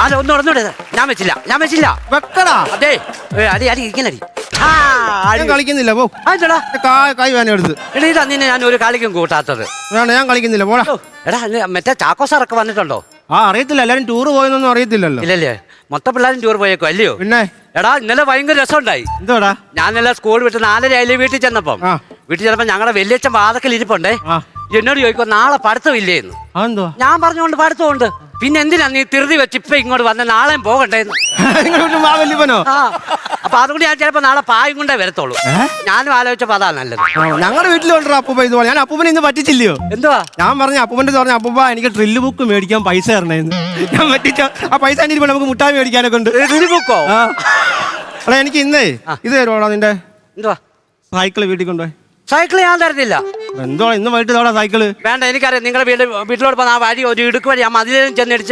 അല്ല ഒന്നുകൂടെ ഞാൻ വെച്ചില്ല വെക്കടാ. അതെ അടി അടി ഇരിക്കണടി ഞാൻ കളിക്കുന്നില്ല പോ. അതെടാ കൈ വേന എടുത്ത് എടാ ഇതാ നിന്നെ ഞാൻ ഒരു കളിക്കും കൂട്ടാത്തത്. വേണ്ട ഞാൻ കളിക്കുന്നില്ല പോടാ. എടാ മറ്റേ ചാക്കോ സാറൊക്കെ വന്നിട്ടുണ്ടോ? അറിയത്തില്ല, എല്ലാരും ടൂർ പോയെന്നൊന്നും അറിയത്തില്ലല്ലോ. ഇല്ലല്ലേ, മൊത്തം പിള്ളേരും ടൂർ പോയേക്കോ അല്ലയോ? പിന്നെ എടാ ഇന്നലെ ഭയങ്കര രസമുണ്ടായി. എന്തോടാ? ഞാൻ ഇന്നലെ സ്കൂൾ വിട്ട് 4:30 വീട്ടിൽ ചെന്നപ്പം ഞങ്ങളുടെ വലിയച്ഛൻ വാതക്കൽ ഇരിപ്പുണ്ടേ. എന്നോട് ചോദിക്കോ നാളെ പഠിത്തമില്ലേന്ന്. അതെന്തോ? ഞാൻ പറഞ്ഞുകൊണ്ട് പഠിത്തമുണ്ട്. പിന്നെ എന്തിനാ നീ തിരുതി വെച്ച് ഇപ്പൊ ഇങ്ങോട്ട് വന്ന നാളെയും പോകണ്ടേന്ന്. അപ്പൊ അതുകൊണ്ട് ഞാൻ ചിലപ്പോ നാളെ പായും കൊണ്ടേ വരത്തുള്ളൂ. ഞാനും ആലോചിച്ചപ്പോ അതാ നല്ലത്. ഞങ്ങളുടെ വീട്ടിലുണ്ടോ അപ്പൂപ്പ ഇതുപോലെ? ഞാൻ അപ്പൂപ്പനെ ഇന്ന് പറ്റിച്ചില്ലയോ? എന്തുവാ? ഞാൻ പറഞ്ഞു അപ്പൂപ്പന്റെ പറഞ്ഞു അപ്പൂപ്പ എനിക്ക് ഡ്രില്ല് ബുക്ക് മേടിക്കാൻ പൈസ തരണേന്ന്. ഞാൻ പറ്റിച്ചോ? ആ പൈസ നമുക്ക് മുട്ടായി മേടിക്കാനൊക്കെ ഉണ്ട്. ബുക്കോ? അടാ എനിക്ക് ഇന്നേ ഇത് തരുവാടാ നിന്റെ എന്തുവാ? സൈക്കിള് വീട്ടിൽ കൊണ്ടുപോയി. സൈക്കിൾ ഞാൻ തരത്തില്ല. എന്തോ ഇന്ന് വൈകിട്ട് സൈക്കിള് വേണ്ട, എനിക്കറിയാം നിങ്ങളുടെ വീട്ടിലോട്ട് പോകുന്ന ആ വഴി ഒരു ഇടുക്ക് വഴി ആ മതിലും ചെന്നിടിച്ച്